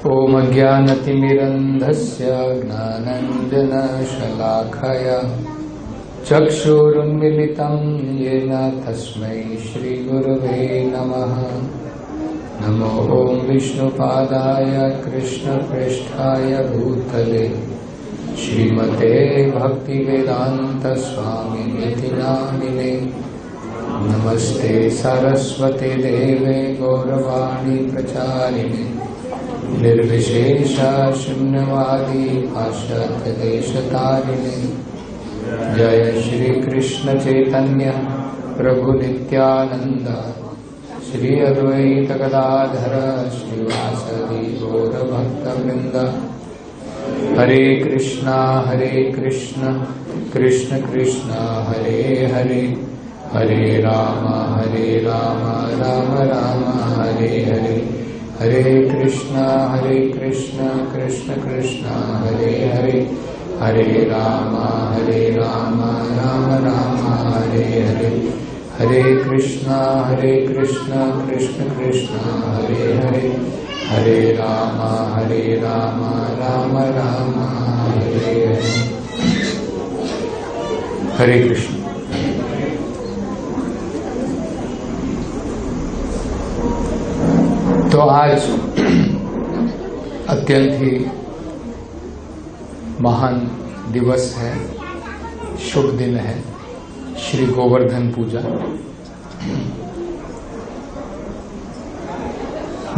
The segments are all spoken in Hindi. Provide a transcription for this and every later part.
ओम ज्ञानतिमिरन्धस्य ज्ञानाञ्जनशलाखया चक्षुरुन्मिलितं येन तस्मै श्रीगुरवे नमः। नमो ओम विष्णुपादाय कृष्णप्रेष्ठाय भूतले श्रीमते भक्तिवेदांत स्वामिनिति नामिने। नमस्ते सरस्वती देवे गौरवाणी प्रचारिणे निर्विशेष शून्यवादी भाषादेशतारिणे। जय श्री कृष्ण चैतन्य प्रभु नित्यानंद श्री अद्वैत गदाधर श्रीवासदि गौर भक्तवृंद। हरे कृष्ण कृष्ण कृष्ण हरे हरे, हरे राम राम राम हरे हरे। हरे कृष्ण कृष्ण कृष्ण हरे हरे, हरे राम राम राम हरे हरे। हरे कृष्ण कृष्ण कृष्ण हरे हरे, हरे राम राम राम हरे हरे। हरे कृष्ण। तो आज अत्यंत ही महान दिवस है, शुभ दिन है, श्री गोवर्धन पूजा।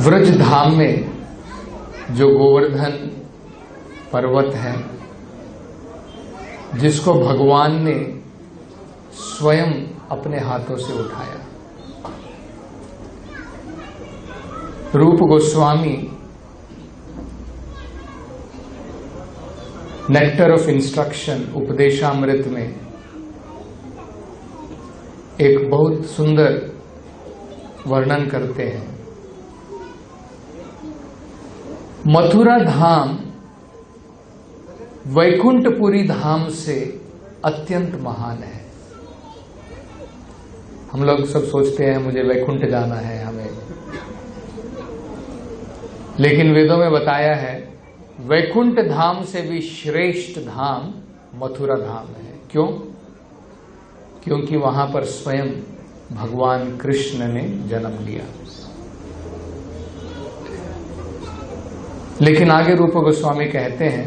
व्रज धाम में जो गोवर्धन पर्वत है, जिसको भगवान ने स्वयं अपने हाथों से उठाया। रूप Goswami nectar of instruction Upadeshamrita में एक बहुत सुंदर वर्णन करते हैं। मथुरा धाम वैकुंठपुरी धाम से अत्यंत महान है। हम लोग सब सोचते हैं मुझे वैकुंठ जाना है हमें, लेकिन वेदों में बताया है वैकुंठ धाम से भी श्रेष्ठ धाम मथुरा धाम है। क्यों? क्योंकि वहां पर स्वयं भगवान कृष्ण ने जन्म लिया। लेकिन आगे रूप गोस्वामी कहते हैं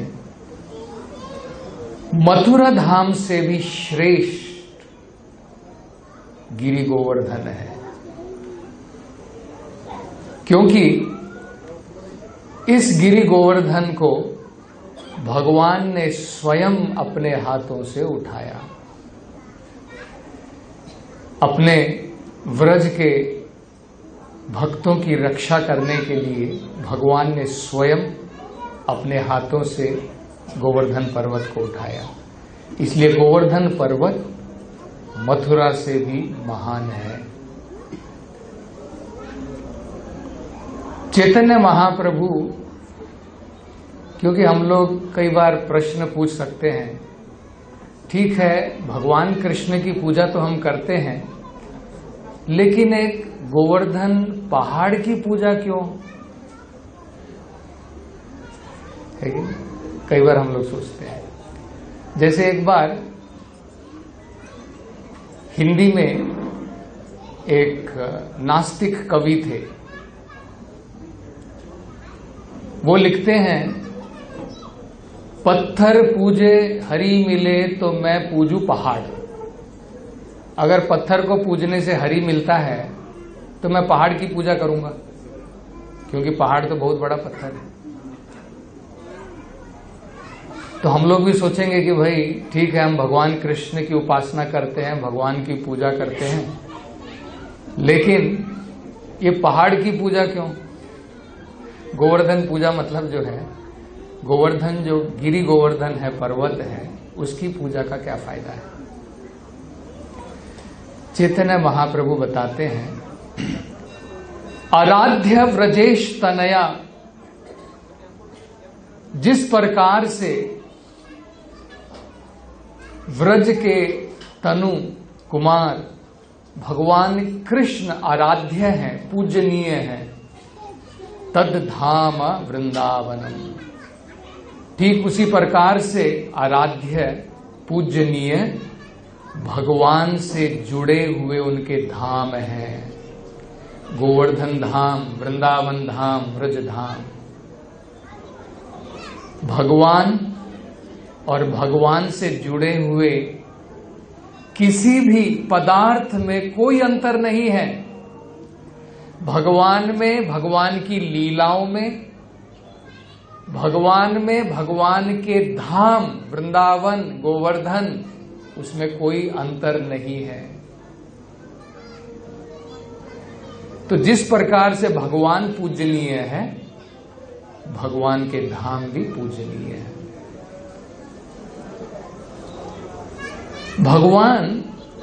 मथुरा धाम से भी श्रेष्ठ गिरि गोवर्धन है, क्योंकि इस गिरि गोवर्धन को भगवान ने स्वयं अपने हाथों से उठाया। अपने व्रज के भक्तों की रक्षा करने के लिए भगवान ने स्वयं अपने हाथों से गोवर्धन पर्वत को उठाया। इसलिए गोवर्धन पर्वत मथुरा से भी महान है। चैतन्य महाप्रभु, क्योंकि हम लोग कई बार प्रश्न पूछ सकते हैं, ठीक है भगवान कृष्ण की पूजा तो हम करते हैं, लेकिन एक गोवर्धन पहाड़ की पूजा क्यों है? कई बार हम लोग सोचते हैं। जैसे एक बार हिंदी में एक नास्तिक कवि थे, वो लिखते हैं पत्थर पूजे हरि मिले तो मैं पूजू पहाड़। अगर पत्थर को पूजने से हरि मिलता है तो मैं पहाड़ की पूजा करूंगा, क्योंकि पहाड़ तो बहुत बड़ा पत्थर है। तो हम लोग भी सोचेंगे कि भाई ठीक है, हम भगवान कृष्ण की उपासना करते हैं, भगवान की पूजा करते हैं, लेकिन ये पहाड़ की पूजा क्यों? गोवर्धन पूजा मतलब जो है, गोवर्धन जो गिरि गोवर्धन है, पर्वत है, उसकी पूजा का क्या फायदा है? चैतन्य महाप्रभु बताते हैं आराध्य व्रजेश तनया, जिस प्रकार से व्रज के तनु कुमार भगवान कृष्ण आराध्य हैं, पूजनीय हैं, तद धाम वृंदावनम। ठीक उसी प्रकार से आराध्य पूजनीय भगवान से जुड़े हुए उनके धाम हैं, गोवर्धन धाम, वृंदावन धाम, ब्रज धाम। भगवान और भगवान से जुड़े हुए किसी भी पदार्थ में कोई अंतर नहीं है। भगवान में, भगवान की लीलाओं में, भगवान में, भगवान के धाम वृंदावन, गोवर्धन, उसमें कोई अंतर नहीं है। तो जिस प्रकार से भगवान पूजनीय है, भगवान के धाम भी पूजनीय है। भगवान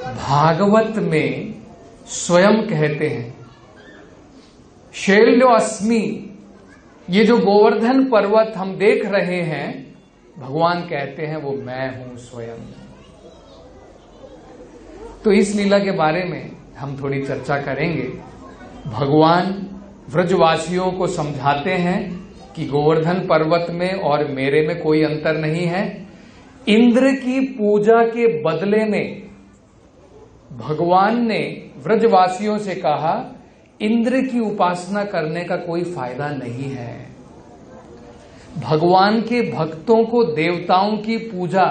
भागवत में स्वयं कहते हैं, शैल्यो अस्मि। ये जो गोवर्धन पर्वत हम देख रहे हैं, भगवान कहते हैं वो मैं हूं स्वयं। तो इस लीला के बारे में हम थोड़ी चर्चा करेंगे। भगवान व्रजवासियों को समझाते हैं कि गोवर्धन पर्वत में और मेरे में कोई अंतर नहीं है। इंद्र की पूजा के बदले में भगवान ने व्रजवासियों से कहा, इंद्र की उपासना करने का कोई फायदा नहीं है। भगवान के भक्तों को देवताओं की पूजा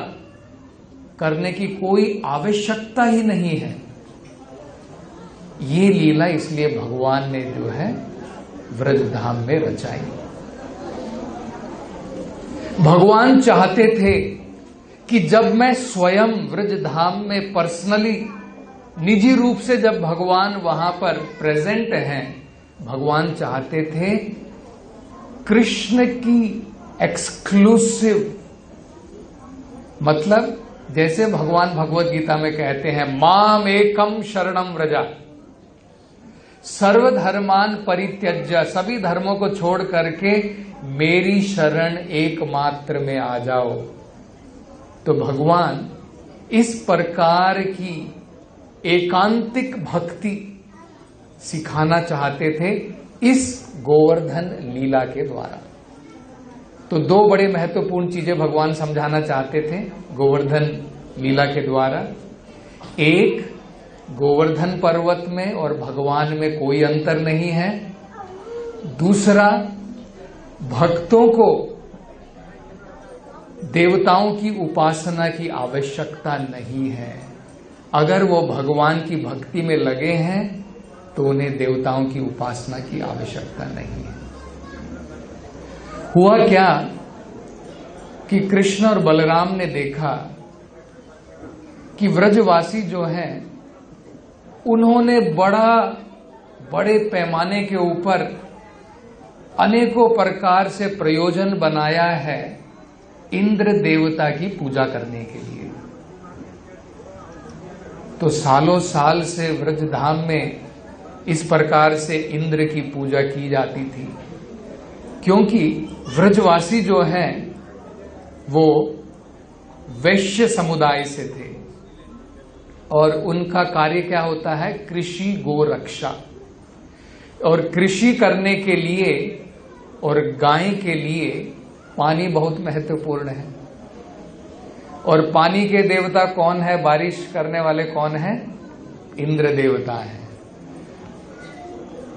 करने की कोई आवश्यकता ही नहीं है। ये लीला इसलिए भगवान ने जो है व्रजधाम में रचाई। भगवान चाहते थे कि जब मैं स्वयं व्रजधाम में पर्सनली, निजी रूप से जब भगवान वहां पर प्रेजेंट हैं, भगवान चाहते थे कृष्ण की एक्सक्लूसिव, मतलब जैसे भगवान भगवत गीता में कहते हैं, माम एकम शरणम व्रजा, सर्वधर्मान परित्यज्य, सभी धर्मों को छोड़ करके मेरी शरण एकमात्र में आ जाओ। तो भगवान इस प्रकार की एकांतिक भक्ति सिखाना चाहते थे इस गोवर्धन लीला के द्वारा। तो दो बड़े महत्वपूर्ण चीजें भगवान समझाना चाहते थे गोवर्धन लीला के द्वारा। एक, गोवर्धन पर्वत में और भगवान में कोई अंतर नहीं है। दूसरा, भक्तों को देवताओं की उपासना की आवश्यकता नहीं है। अगर वो भगवान की भक्ति में लगे हैं तो उन्हें देवताओं की उपासना की आवश्यकता नहीं है। हुआ क्या कि कृष्ण और बलराम ने देखा कि व्रजवासी जो हैं उन्होंने बड़े पैमाने के ऊपर अनेकों प्रकार से प्रयोजन बनाया है इंद्र देवता की पूजा करने के लिए। तो सालों साल से व्रजधाम में इस प्रकार से इंद्र की पूजा की जाती थी, क्योंकि व्रजवासी जो हैं वो वैश्य समुदाय से थे और उनका कार्य क्या होता है, कृषि गोरक्षा। और कृषि करने के लिए और गाय के लिए पानी बहुत महत्वपूर्ण है। और पानी के देवता कौन है, बारिश करने वाले कौन है, इंद्र देवता है।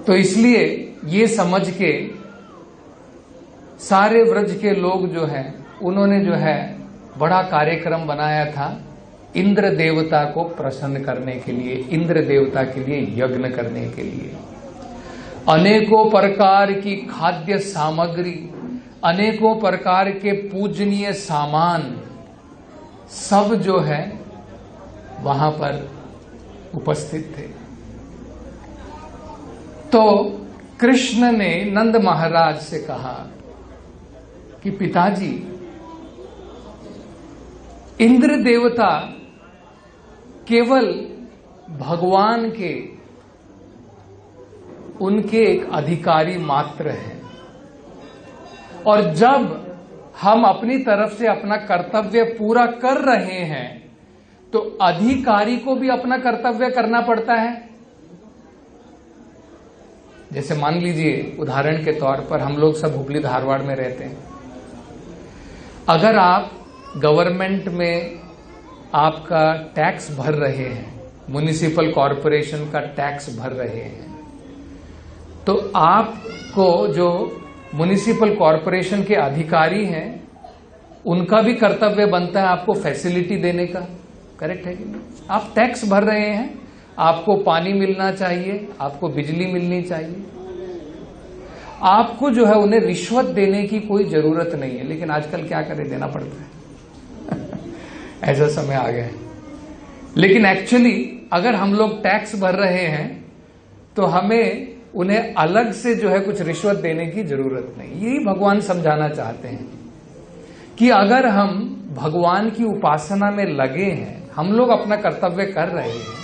तो इसलिए ये समझ के सारे व्रज के लोग जो हैं उन्होंने जो है बड़ा कार्यक्रम बनाया था इंद्र देवता को प्रसन्न करने के लिए, इंद्र देवता के लिए यज्ञ करने के लिए। अनेकों प्रकार की खाद्य सामग्री, अनेकों प्रकार के पूजनीय सामान सब जो है वहां पर उपस्थित थे। तो कृष्ण ने नंद महाराज से कहा कि पिताजी, इंद्र देवता केवल भगवान के, उनके एक अधिकारी मात्र हैं, और जब हम अपनी तरफ से अपना कर्तव्य पूरा कर रहे हैं तो अधिकारी को भी अपना कर्तव्य करना पड़ता है। जैसे मान लीजिए उदाहरण के तौर पर हम लोग सब हुबली धारवाड़ में रहते हैं। अगर आप गवर्नमेंट में आपका टैक्स भर रहे हैं, म्युनिसिपल कॉरपोरेशन का टैक्स भर रहे हैं, तो आपको जो म्युनिसिपल कॉरपोरेशन के अधिकारी हैं उनका भी कर्तव्य बनता है आपको फैसिलिटी देने का। करेक्ट है कि नहीं? आप टैक्स भर रहे हैं, आपको पानी मिलना चाहिए, आपको बिजली मिलनी चाहिए, आपको जो है उन्हें रिश्वत देने की कोई जरूरत नहीं है। लेकिन आजकल क्या करें, देना पड़ता है ऐसा समय आ गया है। लेकिन एक्चुअली अगर हम लोग टैक्स भर रहे हैं तो हमें उन्हें अलग से जो है कुछ रिश्वत देने की जरूरत नहीं। यही भगवान समझाना चाहते हैं कि अगर हम भगवान की उपासना में लगे हैं, हम लोग अपना कर्तव्य कर रहे हैं।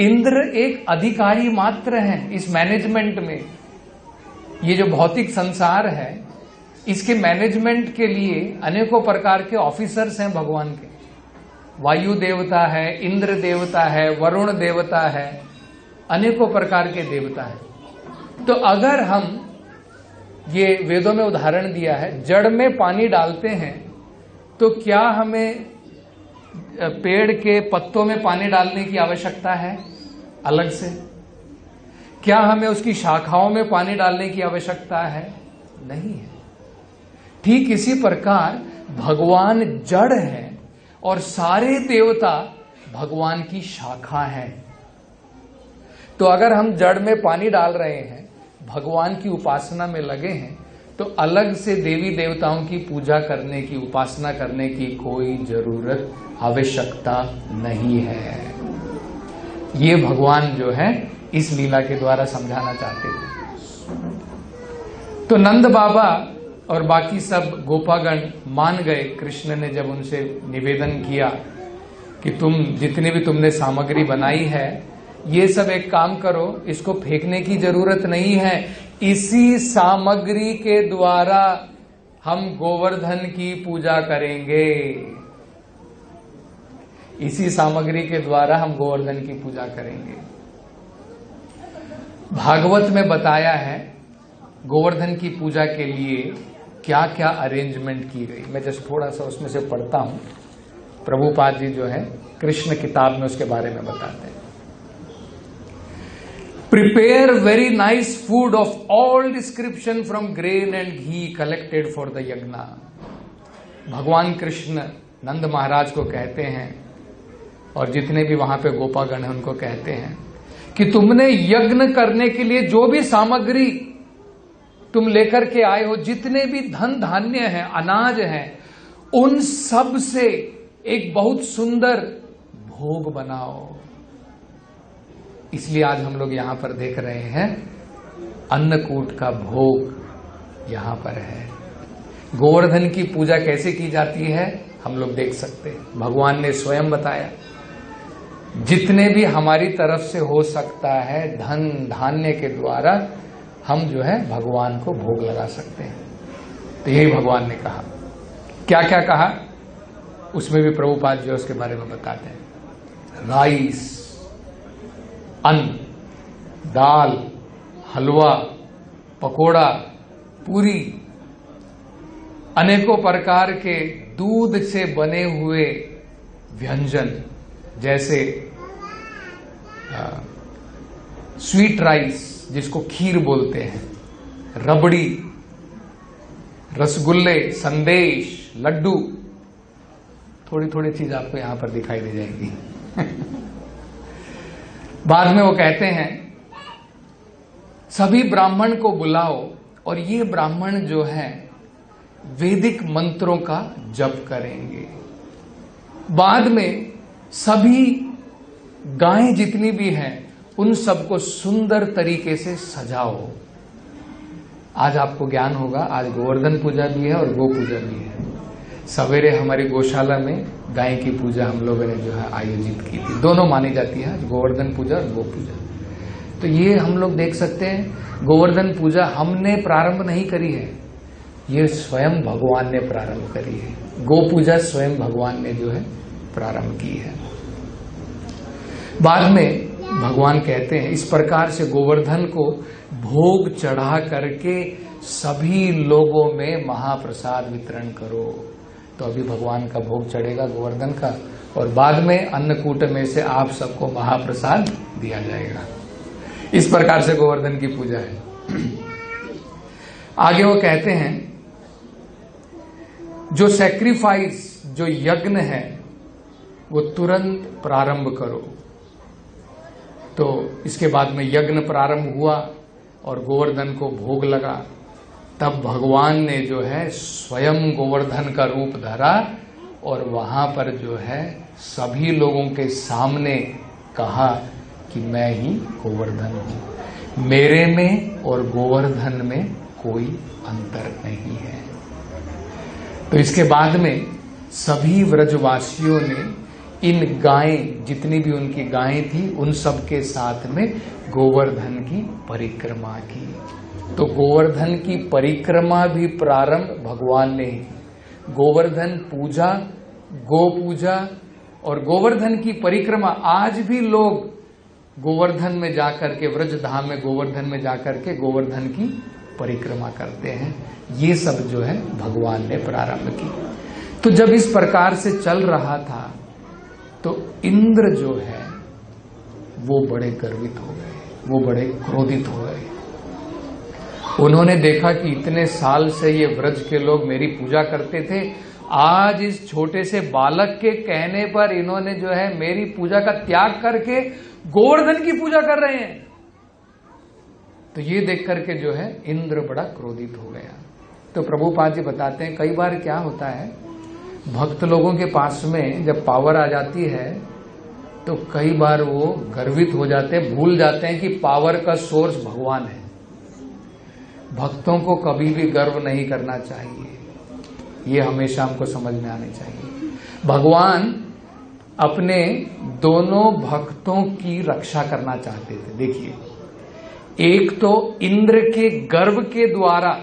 इंद्र एक अधिकारी मात्र हैं इस मैनेजमेंट में। ये जो भौतिक संसार है इसके मैनेजमेंट के लिए अनेकों प्रकार के ऑफिसर्स हैं भगवान के। वायु देवता है, इंद्र देवता है, वरुण देवता है, अनेकों प्रकार के देवता हैं। तो अगर हम, ये वेदों में उदाहरण दिया है, जड़ में पानी डालते हैं तो क्या हमें पेड़ के पत्तों में पानी डालने की आवश्यकता है अलग से? क्या हमें उसकी शाखाओं में पानी डालने की आवश्यकता है? नहीं है। ठीक इसी प्रकार भगवान जड़ है और सारे देवता भगवान की शाखा है। तो अगर हम जड़ में पानी डाल रहे हैं, भगवान की उपासना में लगे हैं, तो अलग से देवी देवताओं की पूजा करने की, उपासना करने की कोई जरूरत, आवश्यकता नहीं है। ये भगवान जो है इस लीला के द्वारा समझाना चाहते थे। तो नंद बाबा और बाकी सब गोपागण मान गए। कृष्ण ने जब उनसे निवेदन किया कि तुम जितनी भी तुमने सामग्री बनाई है, ये सब एक काम करो, इसको फेंकने की जरूरत नहीं है, इसी सामग्री के द्वारा हम गोवर्धन की पूजा करेंगे। इसी सामग्री के द्वारा हम गोवर्धन की पूजा करेंगे। भागवत में बताया है गोवर्धन की पूजा के लिए क्या क्या अरेंजमेंट की गई। मैं जस्ट थोड़ा सा उसमें से पढ़ता हूं। प्रभुपाद जी जो है कृष्ण किताब में उसके बारे में बताते हैं। Prepare very nice food of all description from grain and ghee collected for the यज्ञ। भगवान कृष्ण नंद महाराज को कहते हैं और जितने भी वहां पे गोपागण हैं उनको कहते हैं कि तुमने यज्ञ करने के लिए जो भी सामग्री तुम लेकर के आए हो, जितने भी धन धान्य हैं, अनाज हैं, उन सब से एक बहुत सुंदर भोग बनाओ। इसलिए आज हम लोग यहां पर देख रहे हैं अन्नकूट का भोग यहां पर है। गोवर्धन की पूजा कैसे की जाती है हम लोग देख सकते हैं। भगवान ने स्वयं बताया, जितने भी हमारी तरफ से हो सकता है धन धान्य के द्वारा हम जो है भगवान को भोग लगा सकते हैं। तो यही भगवान ने कहा। क्या क्या कहा उसमें भी प्रभुपाद जो उसके बारे में बताते हैं। राइस, अन्न, दाल, हलवा, पकोड़ा, पूरी, अनेकों प्रकार के दूध से बने हुए व्यंजन, जैसे स्वीट राइस जिसको खीर बोलते हैं, रबड़ी, रसगुल्ले, संदेश, लड्डू, थोड़ी थोड़ी चीज आपको यहां पर दिखाई दे जाएगी। बाद में वो कहते हैं सभी ब्राह्मण को बुलाओ और ये ब्राह्मण जो है वैदिक मंत्रों का जप करेंगे। बाद में सभी गायें जितनी भी हैं उन सबको सुंदर तरीके से सजाओ। आज आपको ज्ञान होगा, आज गोवर्धन पूजा भी है और गो पूजा भी है। सवेरे हमारी गौशाला में गाय की पूजा हम लोगों ने जो है आयोजित की थी। दोनों मानी जाती है, गोवर्धन पूजा और गो पूजा। तो ये हम लोग देख सकते हैं गोवर्धन पूजा हमने प्रारंभ नहीं करी है, ये स्वयं भगवान ने प्रारंभ करी है। गो पूजा स्वयं भगवान ने जो है प्रारंभ की है। बाद में भगवान कहते हैं इस प्रकार से गोवर्धन को भोग चढ़ा करके सभी लोगों में महाप्रसाद वितरण करो। तो अभी भगवान का भोग चढ़ेगा गोवर्धन का, और बाद में अन्नकूट में से आप सबको महाप्रसाद दिया जाएगा। इस प्रकार से गोवर्धन की पूजा है। आगे वो कहते हैं जो सैक्रिफाइस, जो यज्ञ है, वो तुरंत प्रारंभ करो। तो इसके बाद में यज्ञ प्रारंभ हुआ और गोवर्धन को भोग लगा। तब भगवान ने जो है स्वयं गोवर्धन का रूप धरा और वहां पर जो है सभी लोगों के सामने कहा कि मैं ही गोवर्धन हूं, मेरे में और गोवर्धन में कोई अंतर नहीं है। तो इसके बाद में सभी व्रजवासियों ने इन गायें, जितनी भी उनकी गायें थी, उन सब के साथ में गोवर्धन की परिक्रमा की। तो गोवर्धन की परिक्रमा भी प्रारंभ भगवान ने ही। गोवर्धन पूजा, गो पूजा और गोवर्धन की परिक्रमा आज भी लोग गोवर्धन में जाकर के, व्रज धाम में गोवर्धन में जाकर के गोवर्धन की परिक्रमा करते हैं। ये सब जो है भगवान ने प्रारंभ की। तो जब इस प्रकार से चल रहा था तो इंद्र जो है वो बड़े गर्वित हो गए, वो बड़े क्रोधित हो गए। उन्होंने देखा कि इतने साल से ये व्रज के लोग मेरी पूजा करते थे, आज इस छोटे से बालक के कहने पर इन्होंने जो है मेरी पूजा का त्याग करके गोवर्धन की पूजा कर रहे हैं। तो ये देख करके जो है इंद्र बड़ा क्रोधित हो गया। तो प्रभुपाद जी बताते हैं कई बार क्या होता है, भक्त लोगों के पास में जब पावर आ जाती है तो कई बार वो गर्वित हो जाते हैं, भूल जाते हैं कि पावर का सोर्स भगवान है। भक्तों को कभी भी गर्व नहीं करना चाहिए, ये हमेशा हमको समझ में आनी चाहिए। भगवान अपने दोनों भक्तों की रक्षा करना चाहते थे। देखिए, एक तो इंद्र के गर्व के द्वारा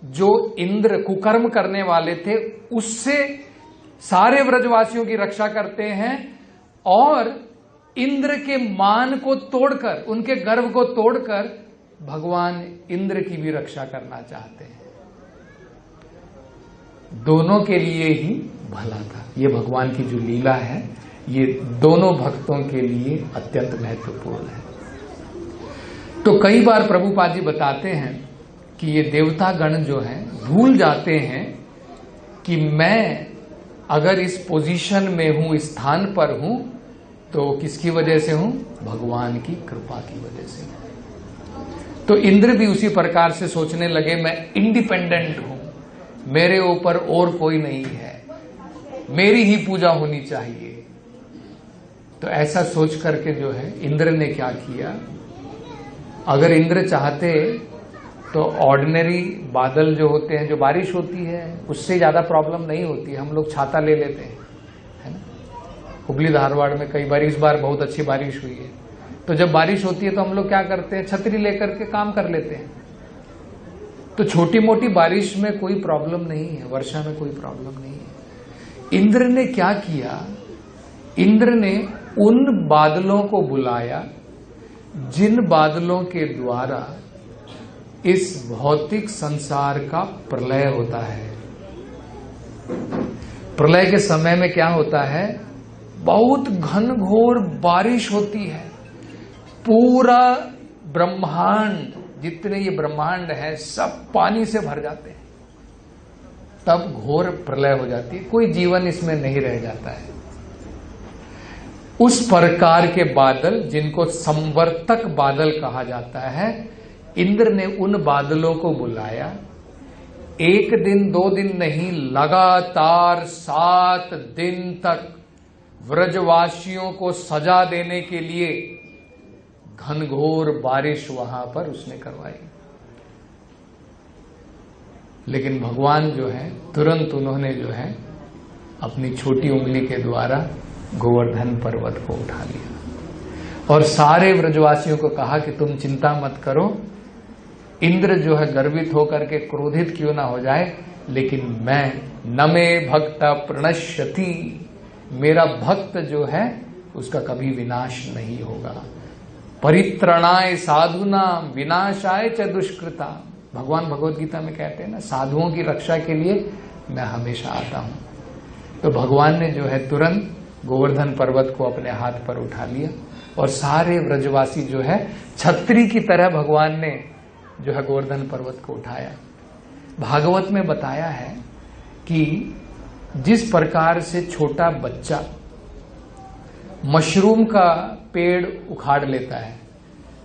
जो इंद्र कुकर्म करने वाले थे उससे सारे व्रजवासियों की रक्षा करते हैं, और इंद्र के मान को तोड़कर, उनके गर्व को तोड़कर भगवान इंद्र की भी रक्षा करना चाहते हैं। दोनों के लिए ही भला था। ये भगवान की जो लीला है ये दोनों भक्तों के लिए अत्यंत महत्वपूर्ण है। तो कई बार प्रभुपाद जी बताते हैं कि ये देवता गण जो हैं भूल जाते हैं कि मैं अगर इस पोजीशन में हूं, इस स्थान पर हूं, तो किसकी वजह से हूं? भगवान की कृपा की वजह से। तो इंद्र भी उसी प्रकार से सोचने लगे, मैं इंडिपेंडेंट हूं, मेरे ऊपर और कोई नहीं है, मेरी ही पूजा होनी चाहिए। तो ऐसा सोच करके जो है इंद्र ने क्या किया, अगर इंद्र चाहते तो ऑर्डिनरी बादल जो होते हैं, जो बारिश होती है, उससे ज्यादा प्रॉब्लम नहीं होती है, हम लोग छाता ले लेते हैं, है ना। हुबली धारवाड़ में कई बार, इस बार बहुत अच्छी बारिश हुई है, तो जब बारिश होती है तो हम लोग क्या करते हैं, छतरी लेकर के काम कर लेते हैं। तो छोटी मोटी बारिश में कोई प्रॉब्लम नहीं है, वर्षा में कोई प्रॉब्लम नहीं है। इंद्र ने क्या किया, इंद्र ने उन बादलों को बुलाया जिन बादलों के द्वारा इस भौतिक संसार का प्रलय होता है। प्रलय के समय में क्या होता है, बहुत घनघोर बारिश होती है, पूरा ब्रह्मांड, जितने ये ब्रह्मांड है सब पानी से भर जाते हैं, तब घोर प्रलय हो जाती है, कोई जीवन इसमें नहीं रह जाता है। उस प्रकार के बादल जिनको संवर्तक बादल कहा जाता है, इंद्र ने उन बादलों को बुलाया। एक दिन दो दिन नहीं, लगातार 7 दिन तक व्रजवासियों को सजा देने के लिए घनघोर बारिश वहां पर उसने करवाई। लेकिन भगवान जो है तुरंत उन्होंने जो है अपनी छोटी उंगली के द्वारा गोवर्धन पर्वत को उठा लिया और सारे व्रजवासियों को कहा कि तुम चिंता मत करो, इंद्र जो है गर्वित होकर के क्रोधित क्यों ना हो जाए, लेकिन मैं न मे भक्त प्रणश्यति, मेरा भक्त जो है उसका कभी विनाश नहीं होगा। परित्रणाय साधुनाम विनाशाय च दुष्कृता। भगवान भगवत गीता में कहते हैं ना, साधुओं की रक्षा के लिए मैं हमेशा आता हूं। तो भगवान ने जो है तुरंत गोवर्धन पर्वत को अपने हाथ पर उठा लिया और सारे व्रजवासी जो है छतरी की तरह भगवान ने जो है गोवर्धन पर्वत को उठाया। भागवत में बताया है कि जिस प्रकार से छोटा बच्चा मशरूम का पेड़ उखाड़ लेता है,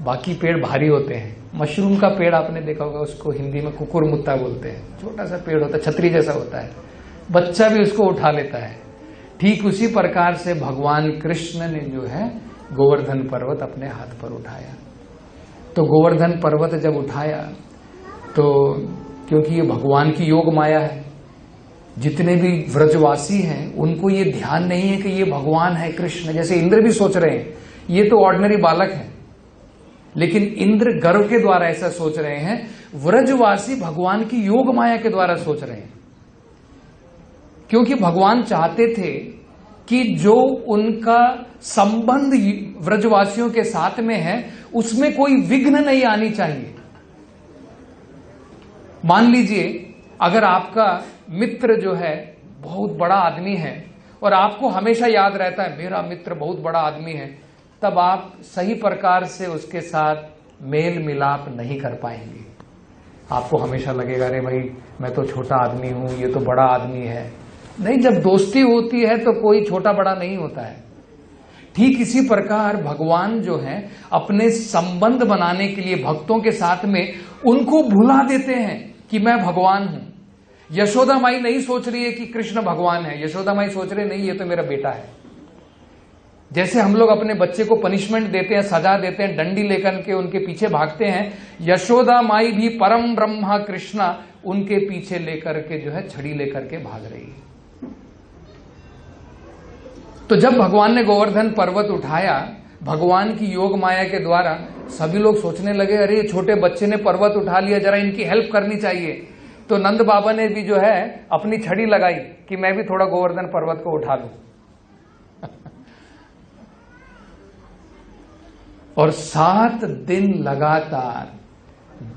बाकी पेड़ भारी होते हैं, मशरूम का पेड़ आपने देखा होगा, उसको हिंदी में कुकुरमुत्ता बोलते हैं, छोटा सा पेड़ होता है, छतरी जैसा होता है, बच्चा भी उसको उठा लेता है। ठीक उसी प्रकार से भगवान कृष्ण ने जो है गोवर्धन पर्वत अपने हाथ पर उठाया। तो गोवर्धन पर्वत जब उठाया तो क्योंकि ये भगवान की योग माया है, जितने भी व्रजवासी हैं उनको ये ध्यान नहीं है कि ये भगवान है कृष्ण। जैसे इंद्र भी सोच रहे हैं ये तो ऑर्डिनरी बालक है, लेकिन इंद्र गर्व के द्वारा ऐसा सोच रहे हैं, व्रजवासी भगवान की योग माया के द्वारा सोच रहे हैं। क्योंकि भगवान चाहते थे कि जो उनका संबंध व्रजवासियों के साथ में है उसमें कोई विघ्न नहीं आनी चाहिए। मान लीजिए अगर आपका मित्र जो है बहुत बड़ा आदमी है और आपको हमेशा याद रहता है मेरा मित्र बहुत बड़ा आदमी है, तब आप सही प्रकार से उसके साथ मेल मिलाप नहीं कर पाएंगे। आपको हमेशा लगेगा अरे भाई मैं तो छोटा आदमी हूं, ये तो बड़ा आदमी है। नहीं, जब दोस्ती होती है तो कोई छोटा बड़ा नहीं होता है। ठीक इसी प्रकार भगवान जो है अपने संबंध बनाने के लिए भक्तों के साथ में उनको भुला देते हैं कि मैं भगवान हूं। यशोदा माई नहीं सोच रही है कि कृष्ण भगवान है, यशोदा माई सोच रहे नहीं ये तो मेरा बेटा है। जैसे हम लोग अपने बच्चे को पनिशमेंट देते हैं, सजा देते हैं, डंडी लेकर के उनके पीछे भागते हैं, यशोदा माई भी परम ब्रह्मा कृष्णा उनके पीछे लेकर के जो है छड़ी लेकर के भाग रही है। तो जब भगवान ने गोवर्धन पर्वत उठाया भगवान की योग माया के द्वारा, सभी लोग सोचने लगे अरे ये छोटे बच्चे ने पर्वत उठा लिया, जरा इनकी हेल्प करनी चाहिए। तो नंद बाबा ने भी जो है अपनी छड़ी लगाई कि मैं भी थोड़ा गोवर्धन पर्वत को उठा लूं। और 7 दिन लगातार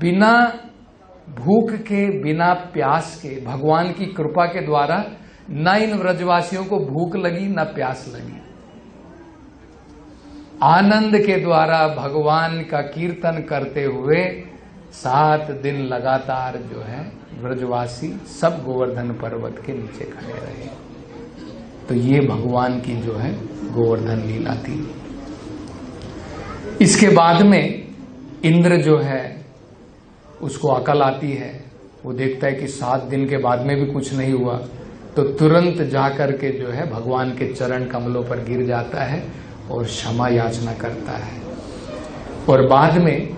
बिना भूख के बिना प्यास के भगवान की कृपा के द्वारा न इन व्रजवासियों को भूख लगी न प्यास लगी। आनंद के द्वारा भगवान का कीर्तन करते हुए 7 दिन लगातार जो है व्रजवासी सब गोवर्धन पर्वत के नीचे खड़े रहे। तो ये भगवान की जो है गोवर्धन लीला थी। इसके बाद में इंद्र जो है उसको अकल आती है, वो देखता है कि 7 दिन के बाद में भी कुछ नहीं हुआ, तो तुरंत जाकर के जो है भगवान के चरण कमलों पर गिर जाता है और क्षमा याचना करता है। और बाद में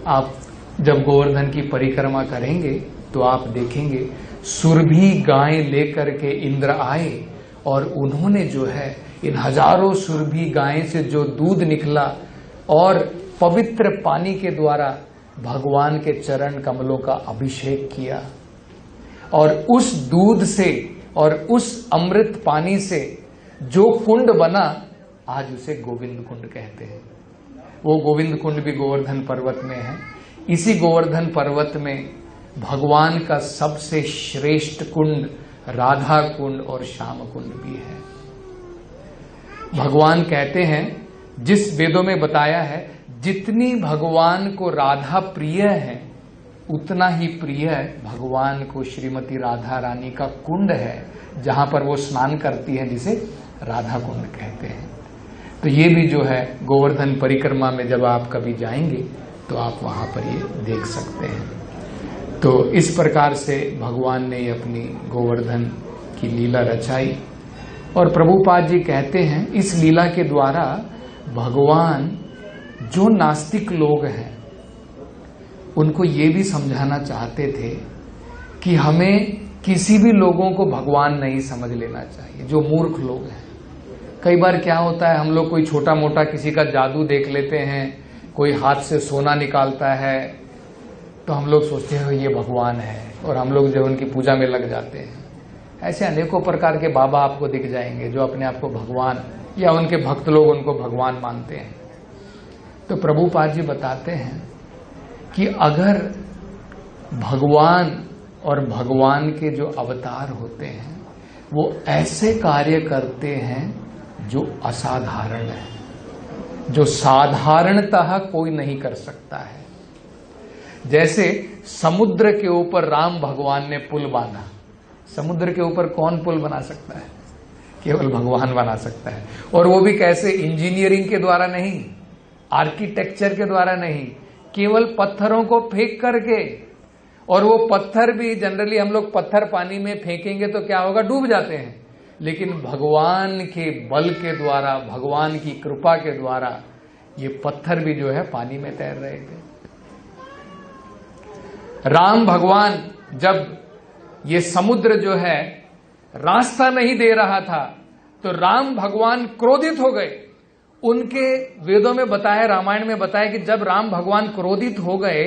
आप जब गोवर्धन की परिक्रमा करेंगे तो आप देखेंगे सुरभि गाय लेकर के इंद्र आए और उन्होंने जो है इन हजारों सुरभि गाय से जो दूध निकला और पवित्र पानी के द्वारा भगवान के चरण कमलों का अभिषेक किया। और उस दूध से और उस अमृत पानी से जो कुंड बना आज उसे गोविंद कुंड कहते हैं। वो गोविंद कुंड भी गोवर्धन पर्वत में है। इसी गोवर्धन पर्वत में भगवान का सबसे श्रेष्ठ कुंड राधा कुंड और श्याम कुंड भी है। भगवान कहते हैं, जिस वेदों में बताया है, जितनी भगवान को राधा प्रिय है उतना ही प्रिय भगवान को श्रीमती राधा रानी का कुंड है जहां पर वो स्नान करती है, जिसे राधा कुंड कहते हैं। तो ये भी जो है गोवर्धन परिक्रमा में जब आप कभी जाएंगे तो आप वहां पर ये देख सकते हैं। तो इस प्रकार से भगवान ने अपनी गोवर्धन की लीला रचाई। और प्रभुपाद जी कहते हैं इस लीला के द्वारा भगवान जो नास्तिक लोग हैं उनको ये भी समझाना चाहते थे कि हमें किसी भी लोगों को भगवान नहीं समझ लेना चाहिए, जो मूर्ख लोग हैं। कई बार क्या होता है, हम लोग कोई छोटा मोटा किसी का जादू देख लेते हैं, कोई हाथ से सोना निकालता है तो हम लोग सोचते हैं ये भगवान है और हम लोग जो उनकी पूजा में लग जाते हैं। ऐसे अनेकों प्रकार के बाबा आपको दिख जाएंगे जो अपने आप को भगवान या उनके भक्त लोग उनको भगवान मानते हैं। तो प्रभुपाद जी बताते हैं कि अगर भगवान और भगवान के जो अवतार होते हैं वो ऐसे कार्य करते हैं जो असाधारण है, जो साधारणतः कोई नहीं कर सकता है। जैसे समुद्र के ऊपर राम भगवान ने पुल बांधा। समुद्र के ऊपर कौन पुल बना सकता है? केवल भगवान बना सकता है। और वो भी कैसे? इंजीनियरिंग के द्वारा नहीं, आर्किटेक्चर के द्वारा नहीं, केवल पत्थरों को फेंक करके। और वो पत्थर भी जनरली हम लोग पत्थर पानी में फेंकेंगे तो क्या होगा? डूब जाते हैं। लेकिन भगवान के बल के द्वारा, भगवान की कृपा के द्वारा ये पत्थर भी जो है पानी में तैर रहे थे। राम भगवान जब ये समुद्र जो है रास्ता नहीं दे रहा था तो राम भगवान क्रोधित हो गए। उनके वेदों में बताया, रामायण में बताया कि जब राम भगवान क्रोधित हो गए,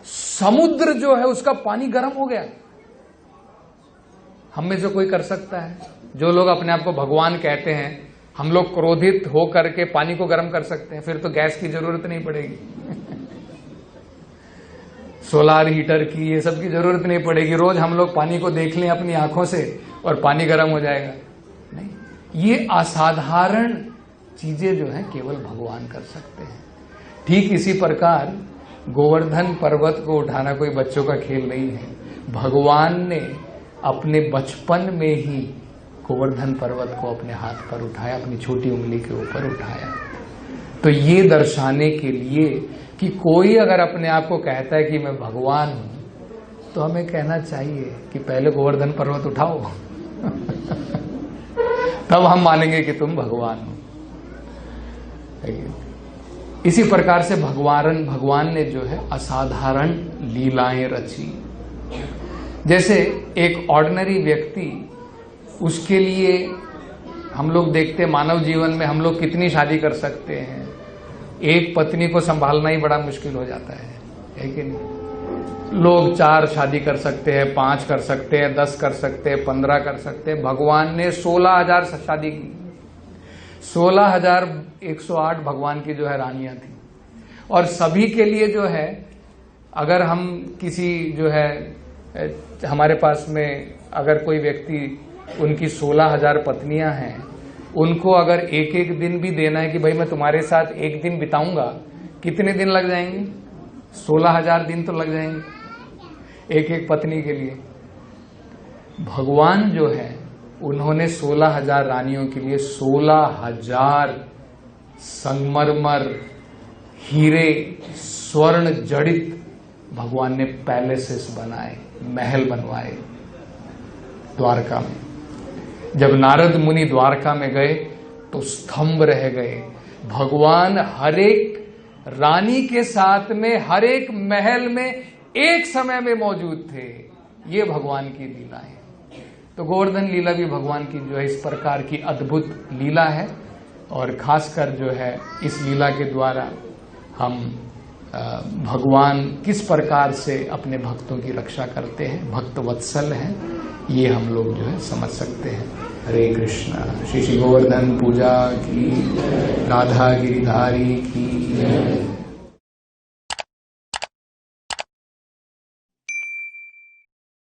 समुद्र जो है उसका पानी गर्म हो गया। हम में से कोई कर सकता है? जो लोग अपने आप को भगवान कहते हैं, हम लोग क्रोधित हो करके पानी को गर्म कर सकते हैं? फिर तो गैस की जरूरत नहीं पड़ेगी सोलार हीटर की, ये सब की जरूरत नहीं पड़ेगी। रोज हम लोग पानी को देख लें अपनी आंखों से और पानी गर्म हो जाएगा। नहीं, ये असाधारण चीजें जो है केवल भगवान कर सकते हैं। ठीक इसी प्रकार गोवर्धन पर्वत को उठाना कोई बच्चों का खेल नहीं है। भगवान ने अपने बचपन में ही गोवर्धन पर्वत को अपने हाथ पर उठाया, अपनी छोटी उंगली के ऊपर उठाया। तो ये दर्शाने के लिए कि कोई अगर अपने आप को कहता है कि मैं भगवान हूं, तो हमें कहना चाहिए कि पहले गोवर्धन पर्वत उठाओ तब हम मानेंगे कि तुम भगवान हो। इसी प्रकार से भगवान ने जो है असाधारण लीलाएं रची। जैसे एक ऑर्डिनरी व्यक्ति, उसके लिए हम लोग देखते मानव जीवन में हम लोग कितनी शादी कर सकते हैं। एक पत्नी को संभालना ही बड़ा मुश्किल हो जाता है कि नहीं? लोग 4 शादी कर सकते हैं, 5 कर सकते हैं, 10 कर सकते हैं, 15 कर सकते हैं। भगवान ने 16,000 शादी की। 16,108 भगवान की जो है रानियां थी। और सभी के लिए जो है, अगर हम किसी जो है हमारे पास में अगर कोई व्यक्ति, उनकी 16,000 पत्नियां हैं, उनको अगर एक एक दिन भी देना है कि भाई मैं तुम्हारे साथ एक दिन बिताऊंगा, कितने दिन लग जाएंगे? 16,000 दिन तो लग जाएंगे एक एक पत्नी के लिए। भगवान जो है उन्होंने 16,000 रानियों के लिए 16,000 संगमरमर, हीरे, स्वर्ण जड़ित भगवान ने पैलेसेस बनाए, महल बनवाए द्वारका में। जब नारद मुनि द्वारका में गए तो स्तंभ रह गए। भगवान हर एक रानी के साथ में, हर एक महल में एक समय में मौजूद थे। ये भगवान की लीला है। तो गोवर्धन लीला भी भगवान की जो है इस प्रकार की अद्भुत लीला है। और खासकर जो है इस लीला के द्वारा हम भगवान किस प्रकार से अपने भक्तों की रक्षा करते हैं, भक्त वत्सल हैं, ये हम लोग जो है समझ सकते हैं। हरे कृष्णा। श्री गोवर्धन पूजा की, राधा गिरिधारी की।